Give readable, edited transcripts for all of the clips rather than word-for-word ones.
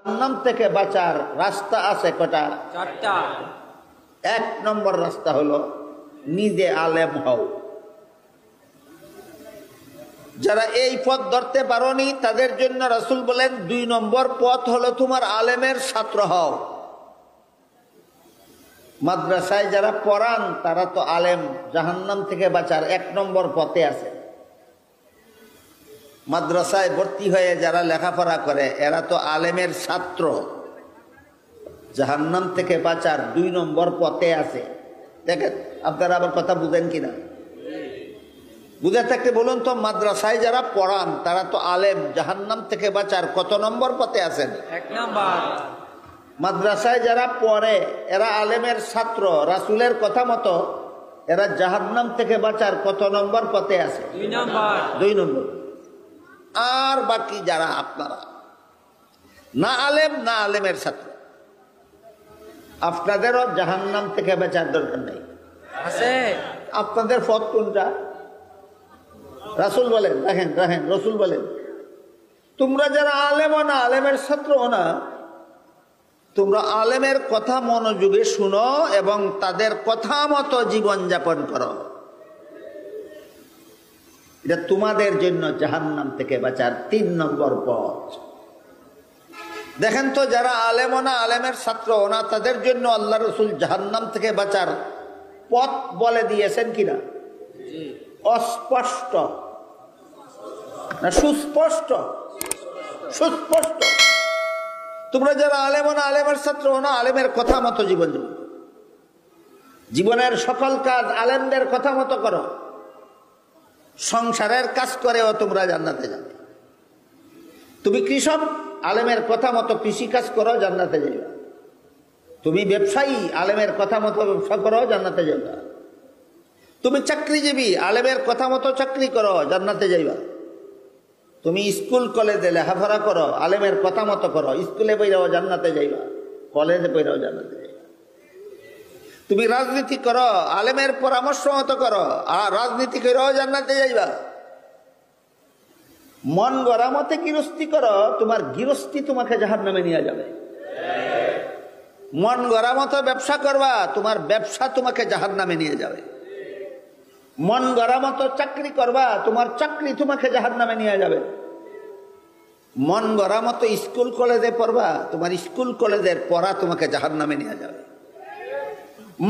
জাহান্নাম থেকে বাঁচার রাস্তা আছে কটা? চারটা। 1 নম্বর রাস্তা হলো নিজে আলেম হও। যারা এই পথ ধরতে পারোনি তাদের জন্য রাসূল বলেন 2 নম্বর পথ হলো তোমার আলেমের ছাত্র হও। মাদ্রাসায় যারা পড়ান তারা তো আলেম, জাহান্নাম থেকে বাঁচার 1 নম্বর পথে আছে। মাদ্রাসায় ভর্তি হয়ে যারা লেখাপড়া করে এরা তো আলেমের ছাত্র, জাহান্নাম থেকে বাঁচার 2 নম্বর পথে আছে। দেখেন আপনারা আবার কথা বুঝেন কিনা, বুঝে থাকতে বলুন তো, মাদ্রাসায় যারা পড়ান তারা তো আলেম, জাহান্নাম থেকে বাঁচার কত নম্বর পথে আছেন? 1 নাম্বার। মাদ্রাসায় যারা পড়ে এরা আলেমের ছাত্র, রাসূলের কথা মতো এরা জাহান্নাম থেকে বাঁচার কত নম্বর পথে আছে? 2 নাম্বার। 2 নম্বর। আর বাকি যারা আপনারা না আলেম না আলেমের ছাত্র, আপনাদেরও জাহান্নাম থেকে বাঁচার দরকার নেই। আছে। আপনাদের পথ কোনটা? রাসূল বলেন, দেখেন দেখেন রাসূল বলেন তোমরা যারা আলেমও না আলেমের ছাত্রও না, তোমরা আলেমের কথা মনোযোগে শুনো এবং তাদের কথা মতো জীবনযাপন করো। এটা তোমাদের জন্য জাহান্নাম থেকে বাঁচার 3 নম্বর পথ। দেখেন তো যারা আলেমও না আলেমের ছাত্রও না তাদের জন্য আল্লাহ রাসূল জাহান্নাম থেকে বাঁচার পথ বলে দিয়েছেন কিনা? অস্পষ্ট না সুস্পষ্ট? সুস্পষ্ট। তোমরা যারা আলেম না আলেমের ছাত্র না আলেমের কথা মতো জীবন জীবনের সকল কাজ আলেমদের কথা মতো করো। সংসারের কাজ করেও তোমরা জান্নাতে যাবে। তুমি কৃষক, আলেমের কথা মতো কৃষি কাজ করো, জান্নাতে যাবে। তুমি ব্যবসায়ী, আলেমের কথা মতো ব্যবসা করো, জান্নাতে যাবে। তুমি চাকরিজীবী, আলেমের কথা মতো চাকরি করো, জান্নাতে যাইবা। তুমি স্কুল কলেজে লেখাপড়া করো, আলেমের কথা মতো করো, স্কুলে পড়াও জান্নাতে যাইবা, কলেজে পড়াও জান্নাতে যাইবা। তুমি রাজনীতি করো, আলেমের পরামর্শ মতো করো, আর রাজনীতি করেও জান্নাতে যাইবা। মন গড়া মতে গৃহস্থী করো, তোমার গৃহস্থী তোমাকে জাহান্নামে নিয়ে যাবে। মন গড়া মতো ব্যবসা করবা, তোমার ব্যবসা তোমাকে জাহান্নামে নিয়ে যাবে। মন গড়া মতো চাকরি করবা, তোমার চাকরি তোমাকে জাহান্নামে নিয়ে যাবে। মন গড়া মতো স্কুল কলেজে পড়বা, তোমার স্কুল কলেজের পড়া তোমাকে জাহান্নামে নিয়ে যাবে।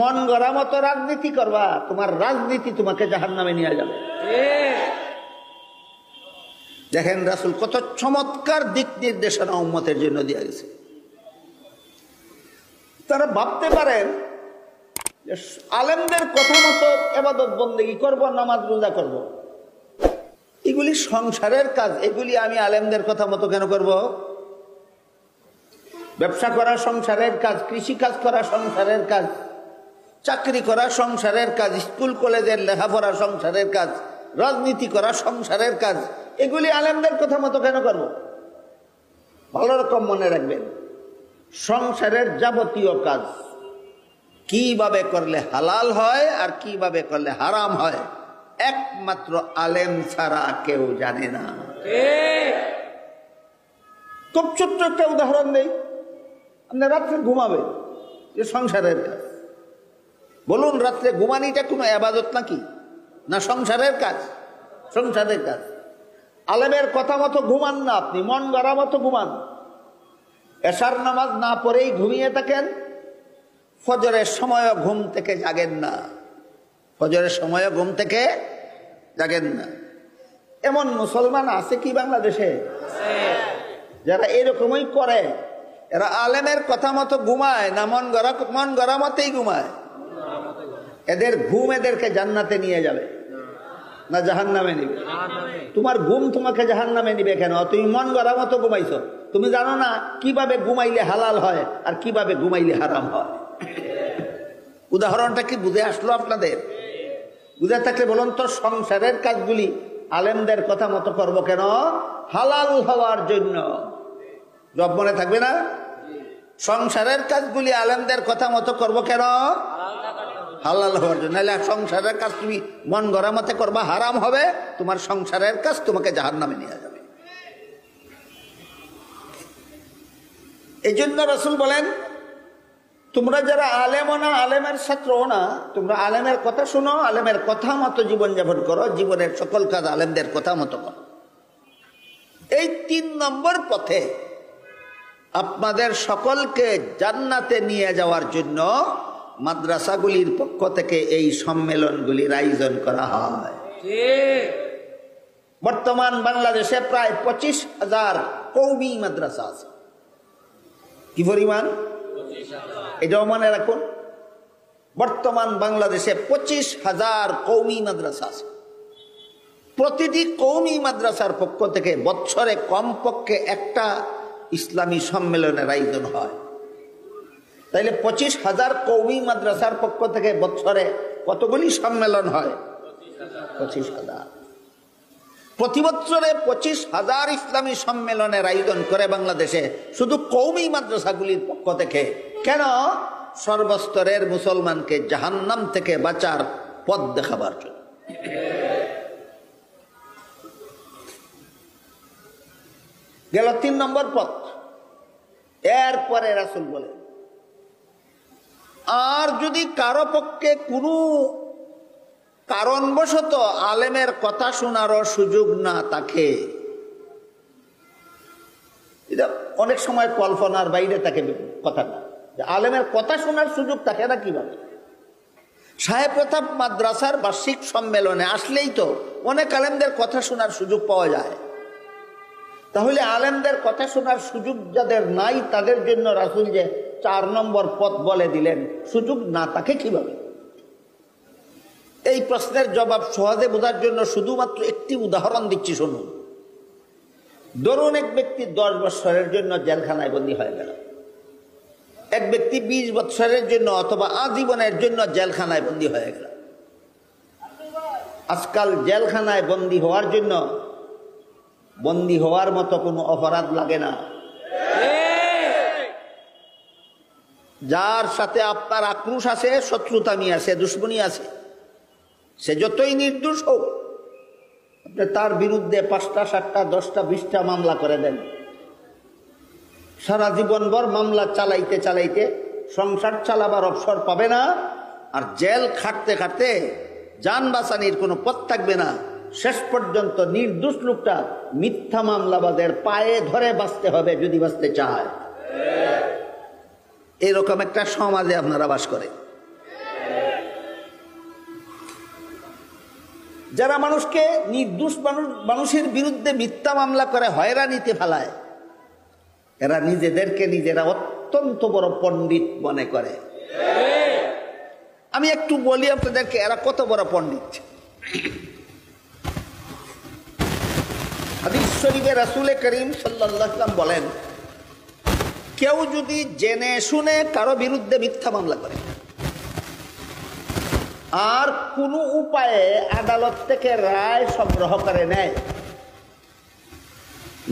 মন গড়া মতো রাজনীতি করবা, তোমার রাজনীতি তোমাকে জাহান্নামে নিয়ে যাবে। দেখেন রাসূল কত চমৎকার দিক নির্দেশনা উম্মতের জন্য দিয়ে গেছে। তারা ভাবতে পারেন আলেমদের কথা মতো ইবাদত বন্দেগী করব, নামাজ রোজা করব, এগুলি সংসারের কাজ, এগুলি আমি আলেমদের কথা মতো কেন করব? ব্যবসা করা সংসারের কাজ, কৃষি কাজ করা সংসারের কাজ, চাকরি করা সংসারের কাজ, স্কুল কলেজের লেখাপড়া সংসারের কাজ, রাজনীতি করা সংসারের কাজ, এগুলি আলেমদের কথা মতো কেন করব? ভালো রকম মনে রাখবেন, সংসারের যাবতীয় কাজ কিভাবে করলে হালাল হয় আর কিভাবে করলে হারাম হয় একমাত্র আলেম ছাড়া কেউ জানে না। খুব ছোট্ট একটা উদাহরণ দেই। আপনি রাত্রে ঘুমাবেন, যে সংসারের কাজ। বলুন রাত্রে ঘুমানিটা কোনো ইবাদত নাকি? না সংসারের কাজ? সংসারের কাজ। আলেমের কথা মতো ঘুমান না, আপনি মন গড়া মতো ঘুমান। এশার নামাজ না পড়েই ঘুমিয়ে থাকেন, ফজরের সময় ঘুম থেকে জাগেন না, ফজরের সময় ঘুম থেকে জাগেন না। এমন মুসলমান আছে কি বাংলাদেশে যারা এরকমই করে? এরা আলেমের কথা মতো ঘুমায় না মন গড়া মতেই ঘুমায়? এদের ঘুম এদেরকে জান্নাতে নিয়ে যাবে না জাহান্নামে নিবে? তোমার ঘুম তোমাকে জাহান্নামে নিবে কেন? তুমি মন গড়া মতো ঘুমাইছো। তুমি জানো না কিভাবে ঘুমাইলে হালাল হয় আর কিভাবে ঘুমাইলে হারাম হয়। উদাহরণটা কি বুঝে আসলো আপনাদের? বুঝে থাকলে বলুন তো, সংসারের কাজগুলি আলেমদের কথা মতো করবো কেন? হালাল হওয়ার জন্য। জব মনে থাকবে না? সংসারের কাজগুলি আলেমদের কথা মতো করবো কেন? হালাল হওয়ার জন্য। নাহলে সংসারের কাজ তুমি মন গড়া মতে করবা, হারাম হবে, তোমার সংসারের কাজ তোমাকে জাহান্নামে নিয়ে যাবে। এই জন্য রাসূল বলেন, তোমরা যারা আলেমও না আলেমের ছাত্রও না, তোমরা আলেমের কথা শোনো, আলেমের কথা মতো জীবনযাপন করো, জীবনের সকল কাজ আলেমদের কথা মতো করো। এই 3 নম্বর পথে আপনাদের সকলকে জান্নাতে নিয়ে যাওয়ার জন্য মাদ্রাসাগুলির পক্ষ থেকে এই সম্মেলনগুলির আয়োজন করা হয়। ঠিক। বর্তমান বাংলাদেশে প্রায় 25,000 কওমি মাদ্রাসা আছে। কি পরিমাণ? এটাও মনে রাখুন, বর্তমান বাংলাদেশে 25,000 কওমি মাদ্রাসা আছে। প্রতিটি কওমি মাদ্রাসার পক্ষ থেকে বছরে কমপক্ষে একটা ইসলামী সম্মেলনের আয়োজন হয়। তাইলে 25,000 কওমি মাদ্রাসার পক্ষ থেকে বছরে কতগুলি সম্মেলন হয়? 25,000। প্রতি বছরে 25,000 ইসলামী সম্মেলনের আয়োজন করে বাংলাদেশে শুধু কওমি মাদ্রাসাগুলির পক্ষ থেকে। কেন? সর্বস্তরের মুসলমানকে জাহান্নাম থেকে বাঁচার পথ দেখাবার জন্য। গেল 3 নম্বর পথ। এরপরে রাসূল বলে, আর যদি কারো পক্ষে কোনো কারণবশত আলেমের কথা শোনারও সুযোগ না থাকে, এটা অনেক সময় কল্পনার বাইরে থাকে কথাটা, যে আলেমের কথা শোনার সুযোগ থাকে না কিভাবে? সাহেব প্রতাপ মাদ্রাসার বার্ষিক সম্মেলনে আসলেই তো অনেক আলেমদের কথা শোনার সুযোগ পাওয়া যায়। তাহলে আলেমদের কথা শোনার সুযোগ যাদের নাই তাদের জন্য রাসূল যে 4 নম্বর পথ বলে দিলেন, সুযোগ না থাকে কিভাবে? এই প্রশ্নের জবাব সহজে বোঝার জন্য শুধুমাত্র একটি উদাহরণ দিচ্ছি, শুনুন। ধরুন এক ব্যক্তি 10 বছরের জন্য জেলখানায় বন্দী হয়ে গেল, এক ব্যক্তি 20 বছরের জন্য অথবা আজীবনের জন্য জেলখানায় বন্দী হয়ে গেল। আজকাল জেলখানায় বন্দী হওয়ার জন্য বন্দী হওয়ার মতো কোনো অপরাধ লাগে না। যার সাথে আপনার আক্রোশ আছে, শত্রুতামি আছে, দুশ্মনী আছে, সে যতই নির্দোষ হোক, আপনি তার বিরুদ্ধে 5টা 7টা 10টা 20টা মামলা করে দেন, সারা জীবনভর মামলা চালাইতে চালাইতে সংসার চালাবার অবসর পাবে না, আর জেল খাটতে খাটতে জান বাঁচানির কোনো পথ থাকবে না। শেষ পর্যন্ত নির্দোষ লোকটা মিথ্যা মামলাবাদের পায়ে ধরে বাঁচতে হবে যদি বাঁচতে চায়। এরকম একটা সমাজে আপনারা বাস করে, যারা মানুষকে নির্দোষ মানুষের বিরুদ্ধে মিথ্যা মামলা করে হয়রানিতে ফেলায়, এরা নিজেদেরকে নিজেরা অত্যন্ত বড় পণ্ডিত মনে করে। আমি একটু বলি আপনাদেরকে, এরা কত বড় পণ্ডিত। হাদিস শরীফে রাসূল করিম সাল্লাল্লাহু আলাইহি ওয়াসাল্লাম বলেন, কেউ যদি জেনে শুনে কারো বিরুদ্ধে মিথ্যা মামলা করে আর কোনো উপায়ে আদালত থেকে রায় সংগ্রহ করে নেয়,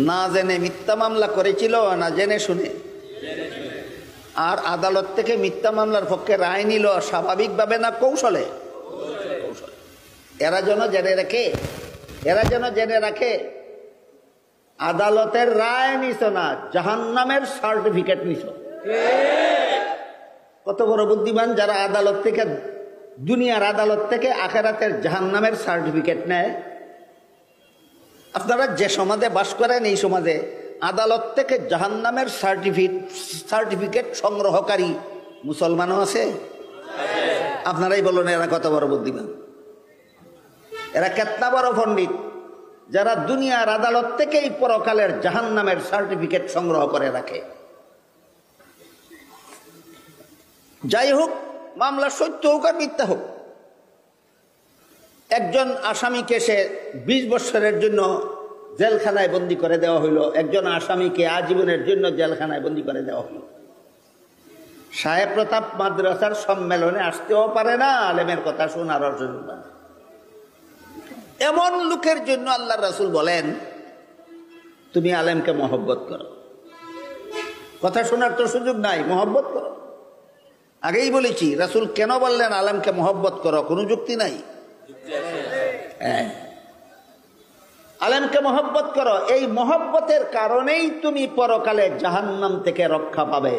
না জেনে মিথ্যা মামলা করেছিল না জেনে শুনে, আর আদালত থেকে মিথ্যা মামলার পক্ষে রায় নিল স্বাভাবিকভাবে না কৌশলে? এরা যেন জেনে রাখে আদালতের রায় নিছ না, জাহান্নামের সার্টিফিকেট নিছ। কত বড় বুদ্ধিমান যারা আদালত থেকে, দুনিয়ার আদালত থেকে আখিরাতের জাহান্নামের সার্টিফিকেট নেয়। আপনারা যে সমাজে বাস করেন, এই সমাজে আদালত থেকে জাহান্নামের সার্টিফিকেট সংগ্রহকারী মুসলমানও আছে। আপনারাই বলুন এরা কত বড় বুদ্ধিমান, এরা কেতনা বড় পণ্ডিত, যারা দুনিয়ার আদালত থেকেই পরকালের জাহান্নামের সার্টিফিকেট সংগ্রহ করে রাখে। যাই হোক, মামলা সত্য হোক আর মিথ্যা হোক, একজন আসামিকে সে 20 বছরের জন্য জেলখানায় বন্দী করে দেওয়া হইল, একজন আসামিকে আজীবনের জন্য জেলখানায় বন্দী করে দেওয়া হইল। সাহেব প্রতাপ মাদ্রাসার সম্মেলনে আসতেও পারে না, আলেমের কথা শোনার জন্য। এমন লোকের জন্য আল্লাহর রাসূল বলেন, তুমি আলেমকে মহব্বত করো। কথা শোনার তো সুযোগ নাই, মহব্বত করো। আগেই বলেছি রাসূল কেন বললেন আলেমকে মহব্বত করো, কোনো যুক্তি নাই। আলেমকে মহব্বত করো, এই মহব্বতের কারণেই তুমি পরকালে জাহান্নাম থেকে রক্ষা পাবে।